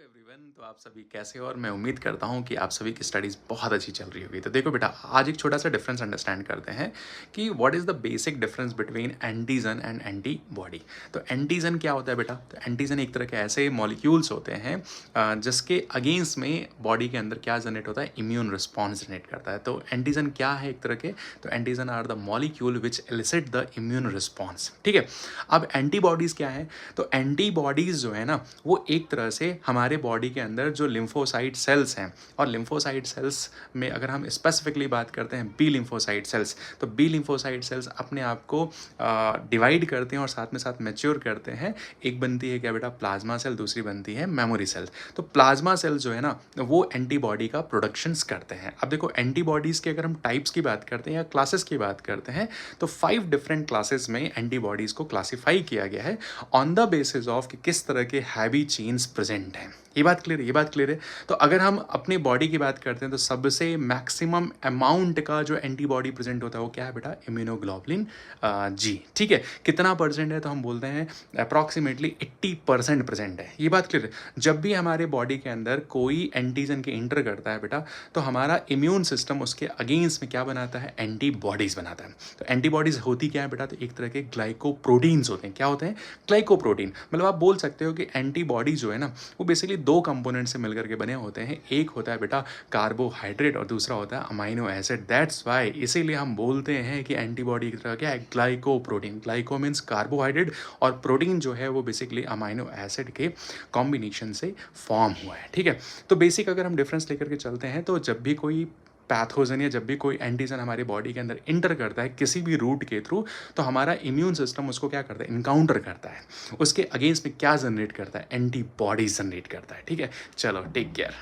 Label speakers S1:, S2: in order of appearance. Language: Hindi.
S1: एवरीवन, तो आप सभी कैसे हो? और मैं उम्मीद करता हूँ कि आप सभी की स्टडीज़ बहुत अच्छी चल रही होगी। तो देखो बेटा, आज एक छोटा सा डिफरेंस अंडरस्टैंड करते हैं कि what is the basic difference between antigen and antibody. तो एंटीजन क्या होता है बेटा? तो एंटीजन एक तरह के ऐसे मॉलिक्यूल्स होते हैं जिसके अगेंस्ट में बॉडी के अंदर क्या जनरेट होता है? इम्यून रिस्पॉन्स जनरेट करता है। तो एंटीजन क्या है एक तरह के? तो antigen are the molecule which elicit the immune response. ठीक है। अब एंटीबॉडीज़ क्या है? तो एंटीबॉडीज़ जो है ना, वो एक तरह से हमारे बॉडी के अंदर जो लिम्फोसाइट सेल्स हैं, और लिम्फोसाइट सेल्स में अगर हम स्पेसिफिकली बात करते हैं बी लिम्फोसाइट सेल्स, तो बी लिम्फोसाइट सेल्स अपने आप को डिवाइड करते हैं और साथ में साथ मैच्योर करते हैं। एक बनती है क्या बेटा? प्लाज्मा सेल, दूसरी बनती है मेमोरी सेल। तो प्लाज्मा सेल जो है ना, वो एंटीबॉडी का प्रोडक्शंस करते हैं। अब देखो, एंटीबॉडीज़ के अगर हम टाइप्स की बात करते हैं या क्लासेस की बात करते हैं, तो 5 डिफरेंट क्लासेस में एंटीबॉडीज़ को क्लासीफाई किया गया है ऑन द बेसिस ऑफ कि किस तरह के हैवी चेन्स प्रेजेंट हैं। ये बात क्लियर है? ये बात क्लियर है? तो अगर हम अपनी बॉडी की बात करते हैं, तो सबसे मैक्सिमम अमाउंट का जो एंटीबॉडी प्रेजेंट होता है वो क्या है बेटा? Immunoglobulin G. ठीक है। कितना परसेंट है? तो हम बोलते हैं अप्रॉक्सीमेटली 80% प्रेजेंट है। ये बात क्लियर है? जब भी हमारे बॉडी के अंदर कोई एंटीजन के इंटर करता है बेटा, तो हमारा इम्यून सिस्टम उसके अगेंस्ट में क्या बनाता है? एंटीबॉडीज बनाता है। तो एंटीबॉडीज होती क्या है बेटा? तो एक तरह के ग्लाइकोप्रोटीन्स होते हैं। क्या होते हैं? ग्लाइकोप्रोटीन। मतलब आप बोल सकते हो कि एंटीबॉडी जो है ना, वो बेसिकली दो कंपोनेंट से मिलकर के बने होते हैं। एक होता है बेटा कार्बोहाइड्रेट और दूसरा होता है अमाइनो एसिड। दैट्स वाई इसीलिए हम बोलते हैं कि एंटीबॉडी की तरह क्या है? ग्लाइकोप्रोटीन। ग्लाइको मीन्स कार्बोहाइड्रेट और प्रोटीन जो है वो बेसिकली अमाइनो एसिड के कॉम्बिनेशन से फॉर्म हुआ है। ठीक है। तो बेसिक अगर हम डिफरेंस लेकर के चलते हैं, तो जब भी कोई पैथोजन या जब भी कोई एंटीजन हमारे बॉडी के अंदर इंटर करता है किसी भी रूट के थ्रू, तो हमारा इम्यून सिस्टम उसको क्या करता है? इनकाउंटर करता है। उसके अगेंस्ट में क्या जनरेट करता है? एंटीबॉडीज जनरेट करता है। ठीक है। चलो, टेक केयर।